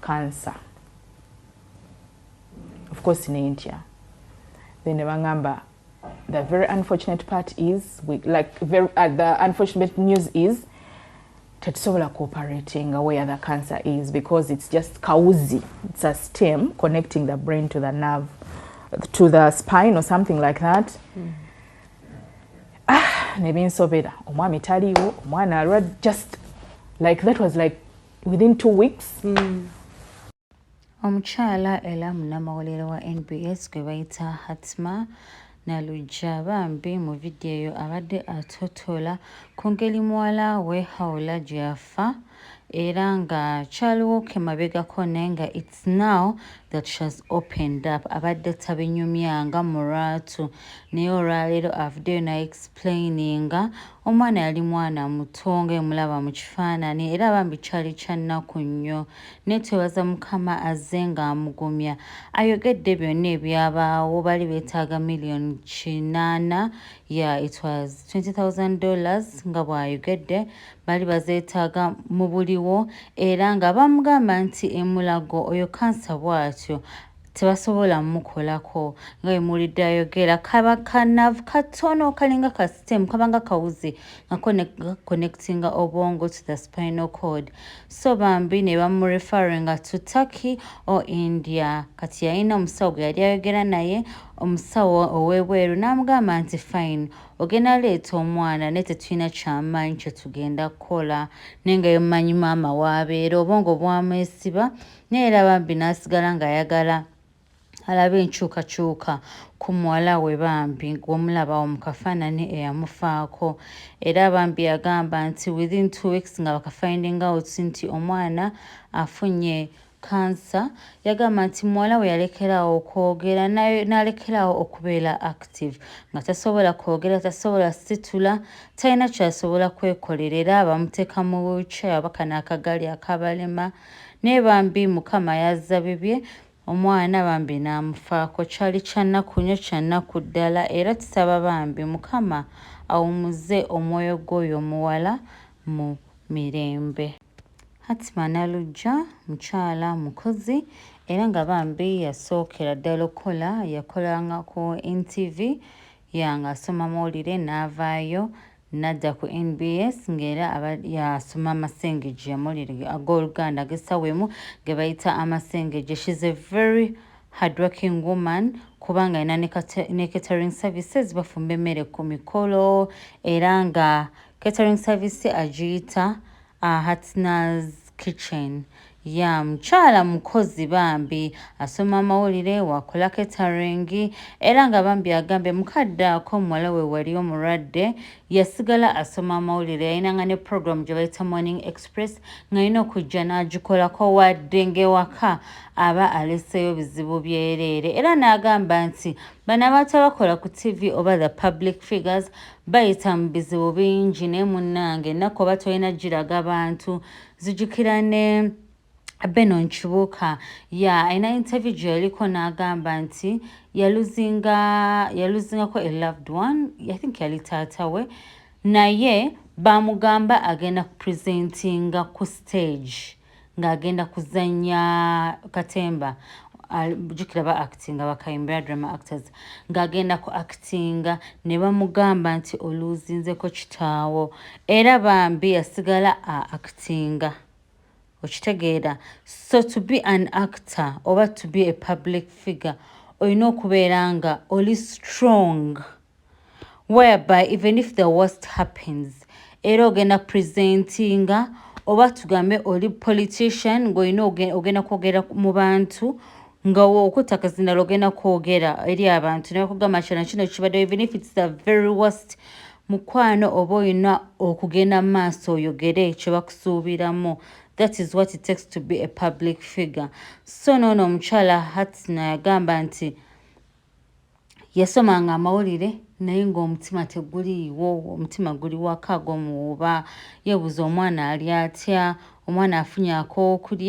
cancer, of course in India. Then the very unfortunate part is, the unfortunate news is tetusobola cooperating where the cancer is, because it's just kauzi. It's a stem connecting the brain to the nerve, to the spine or something like that. Nebinsobera omwami taliwo, omwana alwa, just like that was like within 2 weeks. Omukyala era Munamawuliire wa NBS gwe bayita Hatma Nalujja bambi mu vidiyo eyo abadde Atotoola ku ngeri muwala we Hawula gye yafa, era nga kyaliwo ke mabegako naye nga it's now that she has opened up. Abadde tabinyumyanga mu lwatu naye olwaleero avuddeyo naye explaininga omwana yali mwana muto ng'emulaba mu kifaananyi, era bambi kyali kya nnaku nnyo, naye twebaza Mukama azze ng'amugumya. Ayogedde byonna ebyabaawo, bali beetaaga $8 million. Yeah, it was $20,000 nga bw'ayogedde, bali bazeetaaga mu buliwo, era nga bamugamba nti emulago oyo kansa bw'atyo tebasobola mukolako. Nga bwe muwulidde ayogera, kaba kanavu katono kalinga ka system, kabanga kawuzi nga connectinga obwongo to the spinal cord. So bambi ne bamureferringa to Turkey or India. Kati yalina omusawo gwe yali ayogera naye, omusawo ow'ebweru n'amugamba nti fine, ogenda leeta omwana naye tetulina kyamaanyi kye tugenda kukola, naye nga yomanyi maama w'abeera, obwongo bwamwesiba, naye era bambi n'asigala ng'ayagala alabe enkyukakyuka ku muwala we bambi gw'omulabawo mu kafaananyi eyamufaako. Era bambi yagamba nti within 2 weeks nga bakafinding out nti omwana afunye kansa, yagamba nti muwala we yalekeraawo okwogera, n'alekeraawo okubeera active, nga tasobola kwogera, tasobola situla, talina kyasobola kwekolera, era bamuteeka mu wheelchair oba kano akagaali akabalema. Naye bambi Mukama yazza bibye, omwana bambi n'amufaako. Kyali kya nnaku nnyo, kya nnaku ddala, era tusaba bambi Mukama awummuze omwoyo gw'oyo omuwala mu mirembe. Hatma Nalujja mukyala mukozi, era nga bambi yasookera ddala okukola, yakolanga ku NTV yanga asoma mawulire, n'avaayo n'adda ku NBS ng'era yasoma amasengeje amawulire ag'Oluganda ag'essawa emu ge bayita amasengeje. She's a very hardworking woman, kubanga alina ne catering services, bafumba emmere ku mikolo, era nga catering service agiyita Hatna's Kitchen. Ya mukyala mukozi bambi, asoma amawulire, wakola catering, era nga bambi agambye mukadde ako muwala we wali omulwadde yasigala asoma amawulire. Yalinanga ne program gye bayita Morning Express ng'alina okujja n'agikolako, wadde ng'ewaka aba aleseeyo bizibu byereere. Era n'agamba nti bano abantu abakola ku TV oba the public figures bayita mu bizibu bingi, naye munnange ennaku oba tolina giraga abantu. Zijjukira ne Beno Nkibuuka alina interview gye yaliko n'agamba nti yaluzingako a loved one, I think yali taata we, naye bamugamba agenda kupresentinga ku stage ng'agenda kuzannya katemba, jjukira ba actinga bakayimbira drama actors, ng'agenda ku actinga, ne bamugamba nti oluzinzeko kitaawo, era bambi yasigala actinga. Okitegeera. So to be an actor oba to be a public figure olina okubeera nga oli strong, whereby even if the worst happens, era ogenda presentinga, oba tugambe oli politician ng'olina ogenda kwogera mu bantu, nga okuta akazindala ogenda kwogera eri abantu ne bakugamba kino kibadde, even if it's the very worst, mukwano oba olina okugenda mu maaso oyogere kye bakusuubiramu. That is what it takes to be a public figure. So nono omukyala Hatna yagamba nti yasomanga amawulire naye ng'omutima teguliiwo, omutima guli waka gw'omuwuba, yeebuuza omwana ali atya, omwana afunye ak'okulya.